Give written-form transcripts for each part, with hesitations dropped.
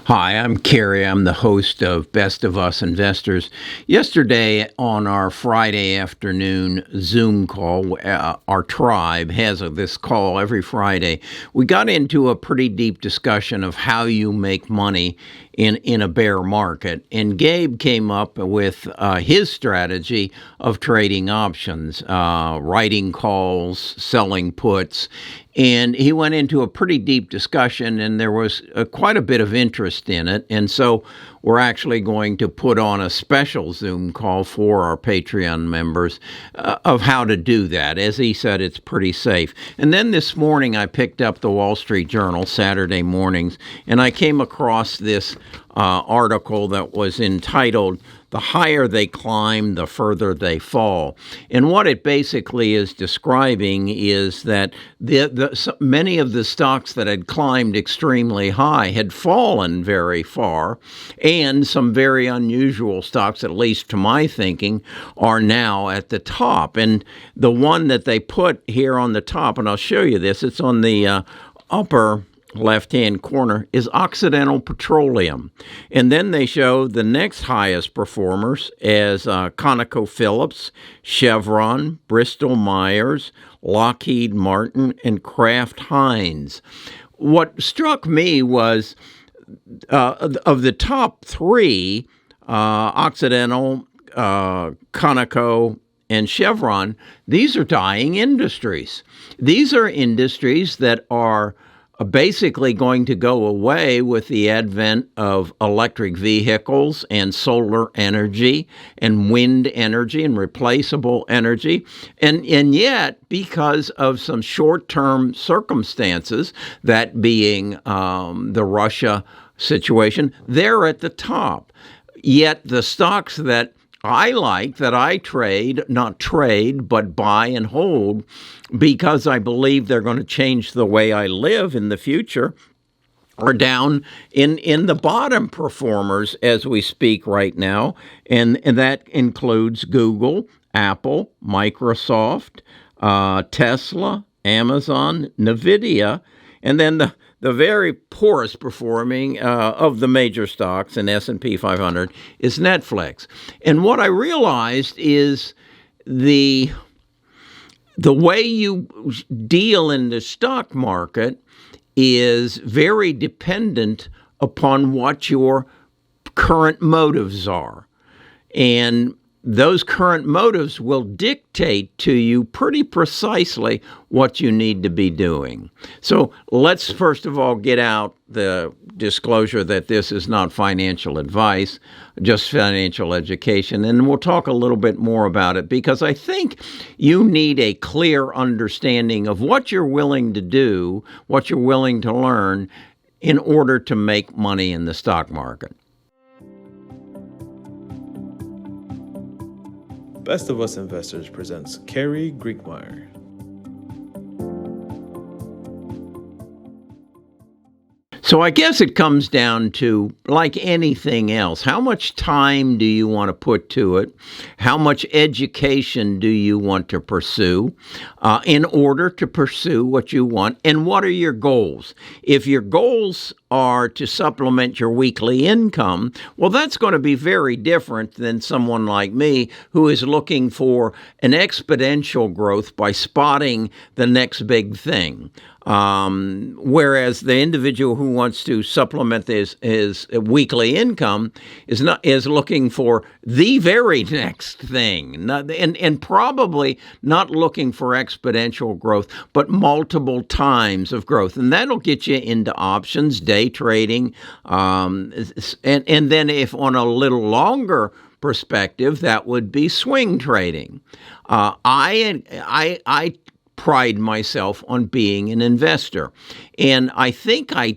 Hi, I'm Kerry. I'm the host of Best of Us Investors. Yesterday on our Friday afternoon Zoom call, our tribe has this call every Friday. We got into a pretty deep discussion of how you make money in a bear market. And Gabe came up with his strategy of trading options, writing calls, selling puts. And he went into a pretty deep discussion, and there was quite a bit of interest in it. And so we're actually going to put on a special Zoom call for our Patreon members of how to do that. As he said, it's pretty safe. And then this morning, I picked up the Wall Street Journal Saturday mornings, and I came across this article that was entitled, "The Higher They Climb, the Further They Fall." And what it basically is describing is that many of the stocks that had climbed extremely high had fallen very far, and some very unusual stocks, at least to my thinking, are now at the top. And the one that they put here on the top, and I'll show you this, it's on the upper left-hand corner, is Occidental Petroleum. And then they show the next highest performers as ConocoPhillips, Chevron, Bristol Myers, Lockheed Martin, and Kraft Heinz. What struck me was of the top three, Occidental, Conoco, and Chevron, these are dying industries. These are industries that are basically going to go away with the advent of electric vehicles and solar energy and wind energy and replaceable energy. And yet, because of some short-term circumstances, that being the Russia situation, they're at the top. Yet the stocks that I like, that I trade, not trade, but buy and hold, because I believe they're going to change the way I live in the future, are down in the bottom performers as we speak right now. And that includes Google, Apple, Microsoft, Tesla, Amazon, NVIDIA, and then the very poorest performing of the major stocks in S&P 500 is Netflix. And what I realized is the way you deal in the stock market is very dependent upon what your current motives are. And those current motives will dictate to you pretty precisely what you need to be doing. So let's first of all get out the disclosure that this is not financial advice, just financial education. And we'll talk a little bit more about it, because I think you need a clear understanding of what you're willing to do, what you're willing to learn in order to make money in the stock market. Best of Us Investors presents Kerry Griegmeyer. So I guess it comes down to, like anything else, how much time do you want to put to it? How much education do you want to pursue in order to pursue what you want? And what are your goals? If your goals are to supplement your weekly income, well, that's going to be very different than someone like me who is looking for an exponential growth by spotting the next big thing. Whereas the individual who wants to supplement his weekly income is looking for the very next thing, and probably not looking for exponential growth, but multiple times of growth, and that'll get you into options, day trading, and then if on a little longer perspective, that would be swing trading. I pride myself on being an investor, and I think I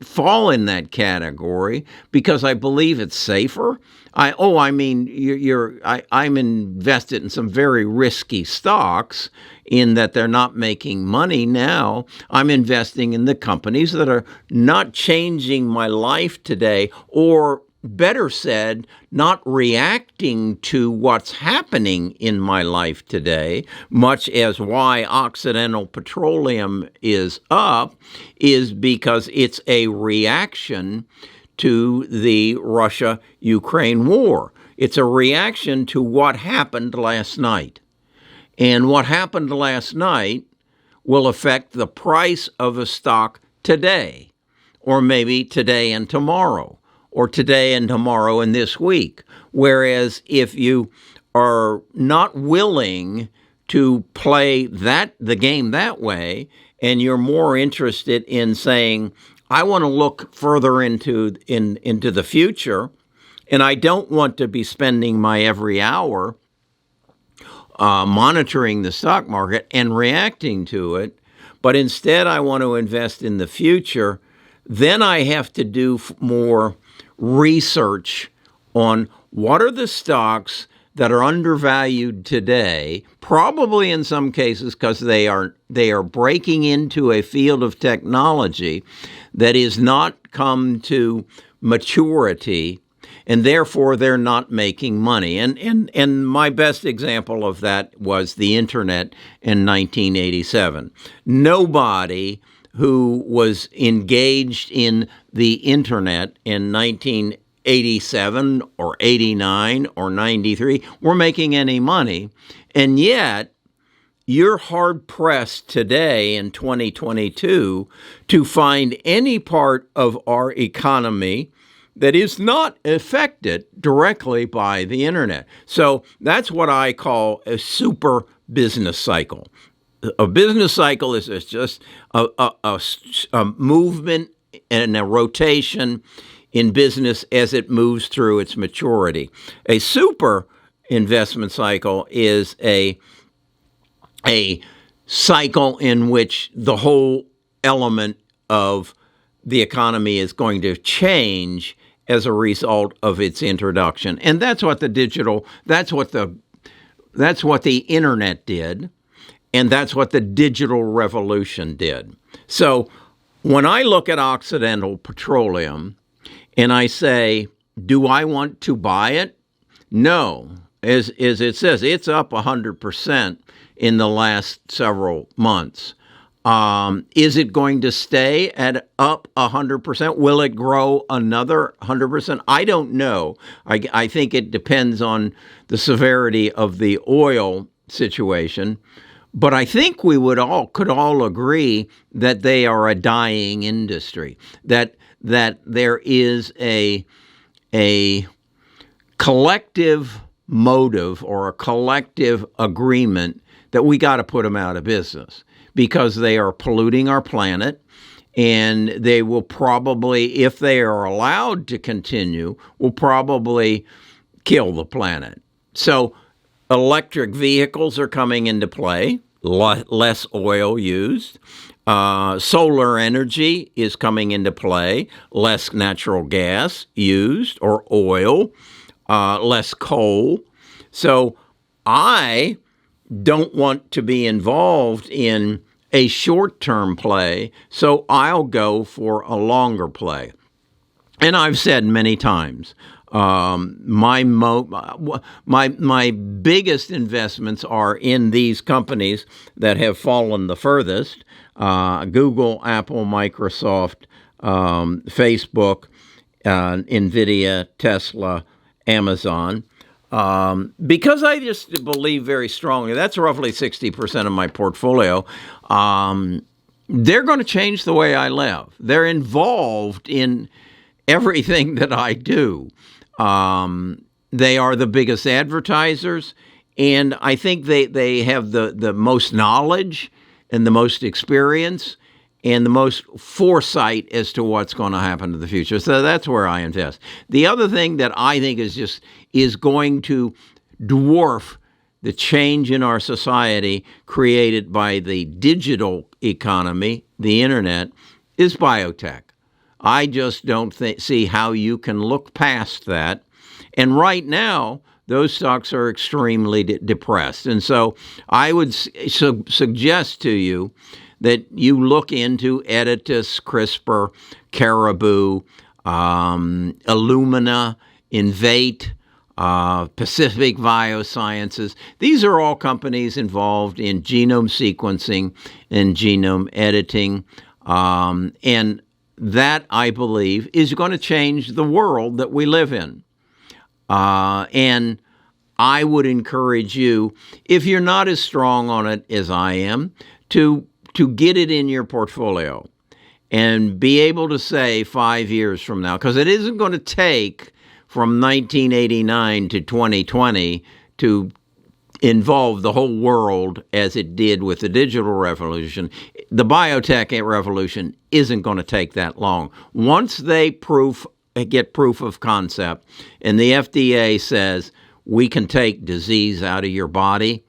fall in that category because I believe it's safer. I'm invested in some very risky stocks in that they're not making money now. I'm investing in the companies that are not changing my life today, or better said, not reacting to what's happening in my life today, much as why Occidental Petroleum is up, is because it's a reaction to the Russia-Ukraine war. It's a reaction to what happened last night. And what happened last night will affect the price of a stock today, or maybe today and tomorrow, or today and tomorrow and this week. Whereas if you are not willing to play the game that way, and you're more interested in saying, I want to look further into the future, and I don't want to be spending my every hour monitoring the stock market and reacting to it, but instead I want to invest in the future, then I have to do more research on what are the stocks that are undervalued today, probably in some cases because they are breaking into a field of technology that is not come to maturity, and therefore they're not making money. And my best example of that was the internet in 1987. Nobody who was engaged in the internet in 1987 or 89 or 93 were making any money. And yet, you're hard-pressed today in 2022 to find any part of our economy that is not affected directly by the internet. So that's what I call a super business cycle. A business cycle is just a movement and a rotation in business as it moves through its maturity. A super investment cycle is a cycle in which the whole element of the economy is going to change as a result of its introduction. And that's what that's what the internet did, and that's what the digital revolution did. So when I look at Occidental Petroleum and I say, do I want to buy it? No. As it says, it's up 100% in the last several months. Is it going to stay at up 100%? Will it grow another 100%? I don't know. I think it depends on the severity of the oil situation. But I think we could all agree that they are a dying industry, that there is a collective motive or a collective agreement that we got to put them out of business because they are polluting our planet, and they will probably, if they are allowed to continue, will probably kill the planet. So electric vehicles are coming into play, less oil used. Solar energy is coming into play, less natural gas used or oil, less coal. So I don't want to be involved in a short-term play, so I'll go for a longer play. And I've said many times, my biggest investments are in these companies that have fallen the furthest: Google, Apple, Microsoft, Facebook, NVIDIA, Tesla, Amazon. Because I just believe very strongly, that's roughly 60% of my portfolio, they're going to change the way I live. They're involved in everything that I do. They are the biggest advertisers, and I think they have the most knowledge and the most experience and the most foresight as to what's going to happen in the future. So that's where I invest. The other thing that I think is going to dwarf the change in our society created by the digital economy, the internet, is biotech. I just don't see how you can look past that. And right now, those stocks are extremely depressed. And so I would suggest to you that you look into Editas, CRISPR, Caribou, Illumina, Invate, Pacific Biosciences. These are all companies involved in genome sequencing and genome editing. And that, I believe, is going to change the world that we live in. And I would encourage you, if you're not as strong on it as I am, to get it in your portfolio and be able to say 5 years from now, because it isn't going to take from 1989 to 2020 to involve the whole world as it did with the digital revolution. The biotech revolution isn't going to take that long. Once they get proof of concept and the FDA says we can take disease out of your body,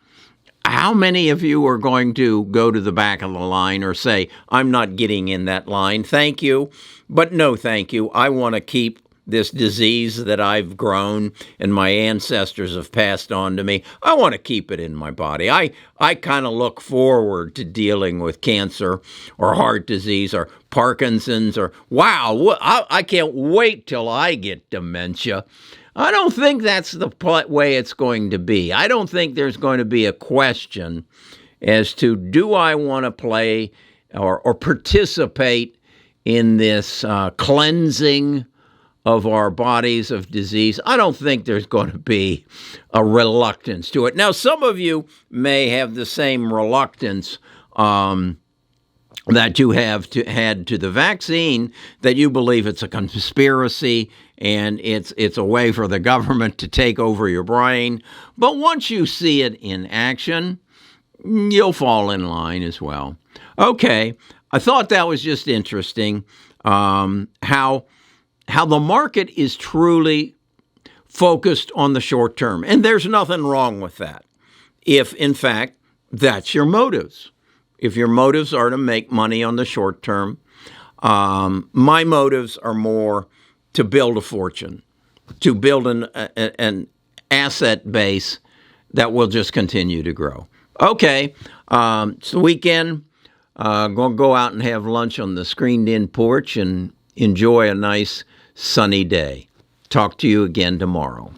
how many of you are going to go to the back of the line or say, I'm not getting in that line, thank you, but no thank you, I want to keep this disease that I've grown and my ancestors have passed on to me, I want to keep it in my body. I kind of look forward to dealing with cancer or heart disease or Parkinson's or, wow, I can't wait till I get dementia. I don't think that's the way it's going to be. I don't think there's going to be a question as to, do I want to play or participate in this cleansing of our bodies of disease? I don't think there's going to be a reluctance to it. Now, some of you may have the same reluctance that you have had to the vaccine, that you believe it's a conspiracy and it's a way for the government to take over your brain. But once you see it in action, you'll fall in line as well. Okay, I thought that was just interesting, how the market is truly focused on the short term. And there's nothing wrong with that, if, in fact, that's your motives. If your motives are to make money on the short term, my motives are more to build a fortune, to build an asset base that will just continue to grow. Okay, it's the weekend. Going to go out and have lunch on the screened-in porch and enjoy a nice sunny day. Talk to you again tomorrow.